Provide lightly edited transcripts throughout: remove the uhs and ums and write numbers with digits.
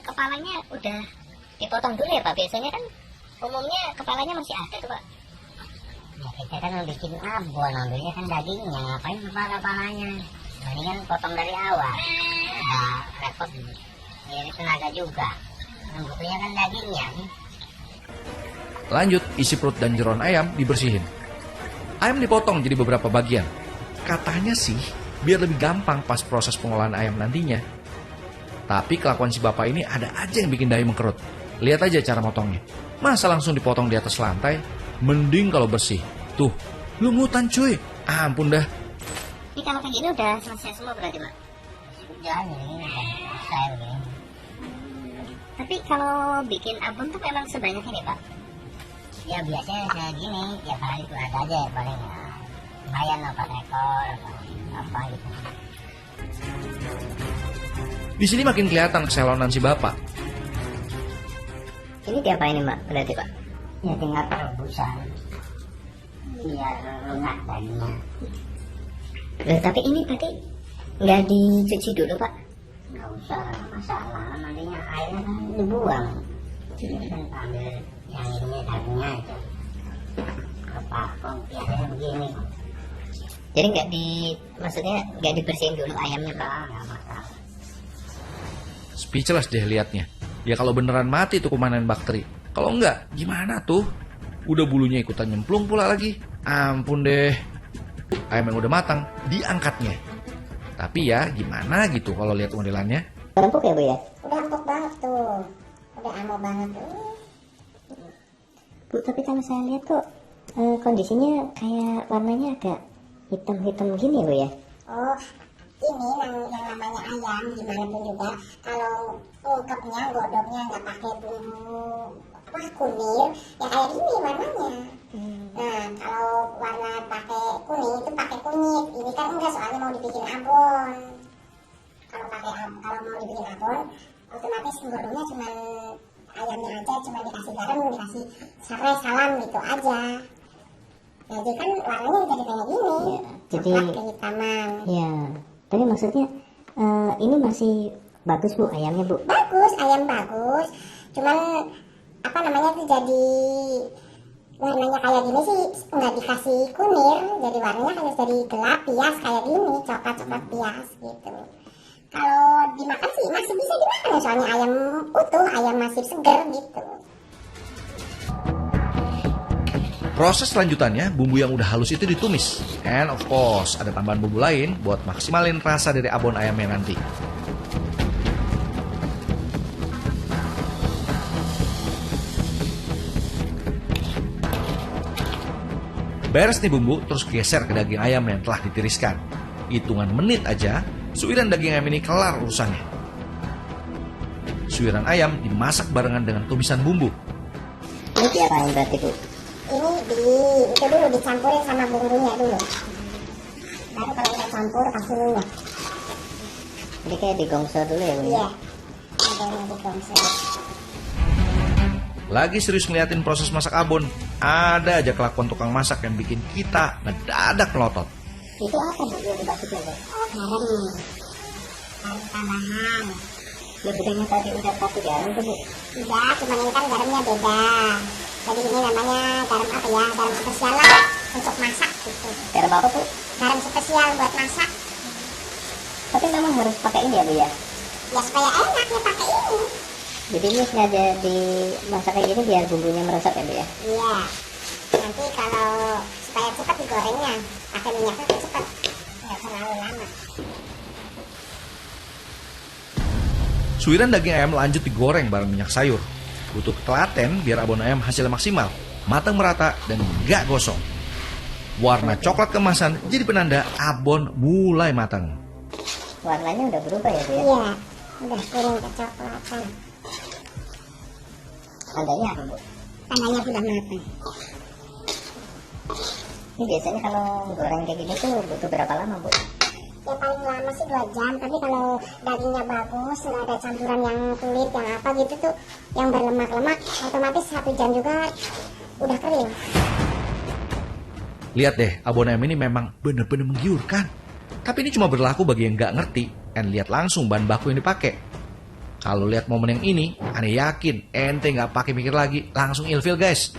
kepalanya udah dipotong dulu ya Pak? Biasanya kan umumnya kepalanya masih ada tuh Pak. Ya kita kan bikin abon, ambilnya kan dagingnya, ngapain kepalanya? Nah, ini kan potong dari awal, udah repot ini tenaga juga. Yang butuhnya kan dagingnya. Lanjut, isi perut dan jeroan ayam dibersihin. Ayam dipotong jadi beberapa bagian. Katanya sih, biar lebih gampang pas proses pengolahan ayam nantinya. Tapi kelakuan si bapak ini ada aja yang bikin dahi mengkerut. Lihat aja cara motongnya. Masa langsung dipotong di atas lantai? Mending kalau bersih. Tuh, lumutan cuy. Ampun dah. Ini kalau kayak gini udah selesai semua berarti Pak? Udah ini, selesai ini. Tapi kalau bikin abon tuh memang sebanyak ini Pak? Ya biasanya kayak gini, ya hari itu ada aja paling ya. Lumayan 4 ekor, apa gitu. Di sini makin kelihatan keselonan si bapak. Ini diapain Mbak berarti Pak? Ya tinggal perebusan biar lunak dagingnya. Tapi ini tadi nggak dicuci dulu Pak? Nggak usah masalah, nantinya airnya kan dibuang. Kan ambil yang ini dagingnya aja. Kepapong biasanya begini. Jadi maksudnya nggak dibersihin dulu ayamnya Pak? Nggak masalah. Speechless deh liatnya. Ya kalau beneran mati tuh kumanan bakteri. Kalau enggak, gimana tuh? Udah bulunya ikutan nyemplung pula lagi. Ampun deh. Ayam yang udah matang, diangkatnya. Tapi ya gimana gitu kalau lihat modelannya. Empuk ya Bu ya? Udah empuk banget tuh. Udah amo banget tuh. Bu, tapi kalau saya lihat kok kondisinya kayak warnanya agak hitam-hitam gini ya Bu ya? Oh, ini yang namanya ayam gimana pun juga kalau ungkepnya, godoknya nggak pakai bumbu kunir, ya kayak gini warnanya. Nah, kalau warna pakai kuning itu pakai kunyit. Ini kan enggak, soalnya mau dibikin abon. Kalau mau dibikin abon, otomatis godoknya cuma ayamnya aja, cuma dikasih garam, dikasih serai, salam gitu aja. Nah, jadi kan warnanya jadi kayak gini, Jadi kehitaman. ya, tapi maksudnya ini masih bagus Bu ayamnya Bu? Bagus, ayam bagus. Cuman apa namanya tuh jadi warnanya kayak gini sih nggak dikasih kunir, jadi warnanya kayak jadi gelap pias kayak gini, coklat pias gitu. Kalau dimakan sih masih bisa dimakan, soalnya ayam utuh, ayam masih segar gitu. Proses selanjutannya, bumbu yang udah halus itu ditumis. And of course, ada tambahan bumbu lain buat maksimalin rasa dari abon ayamnya nanti. Beres nih bumbu, terus geser ke daging ayam yang telah ditiriskan. Hitungan menit aja, suiran daging ayam ini kelar urusannya. Suiran ayam dimasak barengan dengan tumisan bumbu. Ini diapain berarti Bu? Ini itu dulu dicampurin sama bumbunya dulu. Baru kalau udah campur kasih minyak. Jadi kayak digongso dulu ya Bu? Iya. Ada digongso. Lagi serius ngeliatin proses masak abon, ada aja kelakuan tukang masak yang bikin kita ngedadak melotot. Itu apa Bu yang dimasukin Bu? Oh, garam. Garam tambahan. Bedanya tadi udah pakai garam tuh Bu? Tidak, cuma ini kan garamnya beda. Jadi ini namanya garam apa ya? Garam spesial lah untuk masak gitu. Garam apa Bu? Garam spesial buat masak. Tapi memang harus pakai ini ya Bu ya? Ya supaya enak ya pakai ini. Jadi ini sengaja dimasak kayak gini biar bumbunya meresap ya Bu ya? Iya. Nanti kalau supaya cepat digorengnya, pakai minyaknya tuh cepat. Nggak terlalu lama. Suiran daging ayam lanjut digoreng bareng minyak sayur. Butuh telaten biar abon ayam hasilnya maksimal, matang merata dan nggak gosong. Warna coklat kemasan jadi penanda abon mulai matang. Warnanya udah berubah ya Bu ya? Iya, udah kuning kecoklatan. Tandanya apa Bu? Tandanya sudah matang. Ini biasanya kalau goreng kayak gini tuh butuh berapa lama Bu? Ya paling lama sih 2 jam, tapi kalau dagingnya bagus, nggak ada campuran yang kulit, yang apa gitu tuh, yang berlemak-lemak, otomatis 1 jam juga udah kering. Lihat deh, abon ayam ini memang bener-bener menggiurkan. Tapi ini cuma berlaku bagi yang nggak ngerti, dan lihat langsung bahan baku yang dipakai. Kalau lihat momen yang ini, aneh yakin ente nggak pakai mikir lagi, langsung ilfil guys.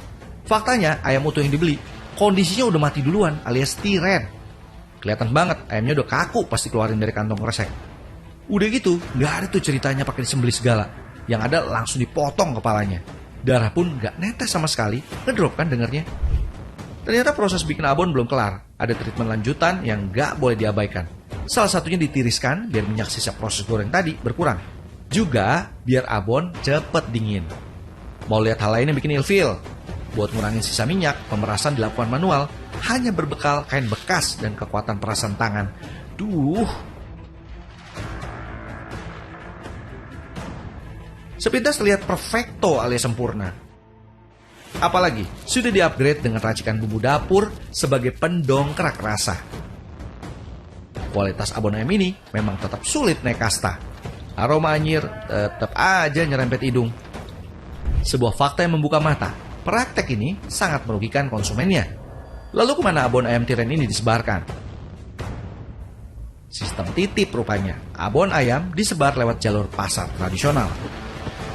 Faktanya ayam utuh yang dibeli, kondisinya udah mati duluan alias tiren. Kelihatan banget ayamnya udah kaku pas dikeluarin dari kantong kresek. Udah gitu, nggak ada tuh ceritanya pakai disembelih segala. Yang ada langsung dipotong kepalanya. Darah pun nggak netes sama sekali, ngedrop kan dengernya. Ternyata proses bikin abon belum kelar. Ada treatment lanjutan yang nggak boleh diabaikan. Salah satunya ditiriskan biar minyak sisa proses goreng tadi berkurang. Juga biar abon cepet dingin. Mau lihat hal lain yang bikin ilfil? Buat ngurangin sisa minyak, pemerasan dilakukan manual hanya berbekal kain bekas dan kekuatan perasan tangan. Duh. Sepintas terlihat perfecto alias sempurna. Apalagi sudah di-upgrade dengan racikan bumbu dapur sebagai pendongkrak rasa. Kualitas abon ayam ini memang tetap sulit naik kasta. Aroma anyir tetap aja nyerempet hidung. Sebuah fakta yang membuka mata. Praktek ini sangat merugikan konsumennya. Lalu kemana abon ayam tiren ini disebarkan? Sistem titip rupanya. Abon ayam disebar lewat jalur pasar tradisional.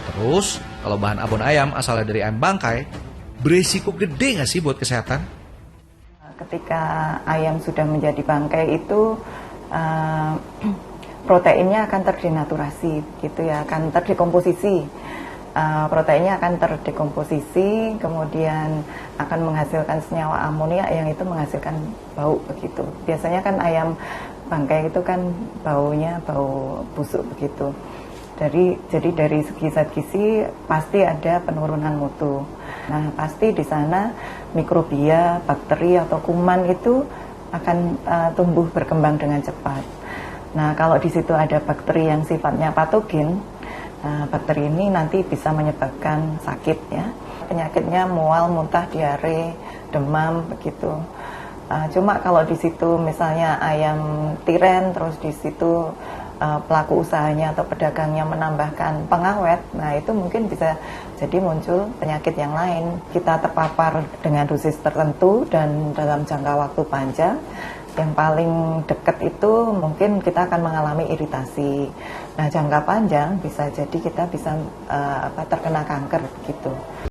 Terus, kalau bahan abon ayam asalnya dari ayam bangkai, beresiko gede nggak sih buat kesehatan? Ketika ayam sudah menjadi bangkai itu proteinnya akan terdenaturasi, gitu ya, akan terdekomposisi. Proteinnya akan terdekomposisi, kemudian akan menghasilkan senyawa amonia yang itu menghasilkan bau begitu. Biasanya kan ayam bangkai itu kan baunya bau busuk begitu. Jadi dari segi zat gizi pasti ada penurunan mutu. Nah, pasti di sana mikrobia, bakteri atau kuman itu akan tumbuh berkembang dengan cepat. Nah, kalau di situ ada bakteri yang sifatnya patogen, bakteri ini nanti bisa menyebabkan sakit ya. Penyakitnya mual, muntah, diare, demam begitu. Cuma kalau di situ misalnya ayam tiren, terus di situ pelaku usahanya atau pedagangnya menambahkan pengawet, nah itu mungkin bisa jadi muncul penyakit yang lain. Kita terpapar dengan dosis tertentu dan dalam jangka waktu panjang. Yang paling dekat itu mungkin kita akan mengalami iritasi. Nah, jangka panjang bisa jadi kita bisa terkena kanker gitu.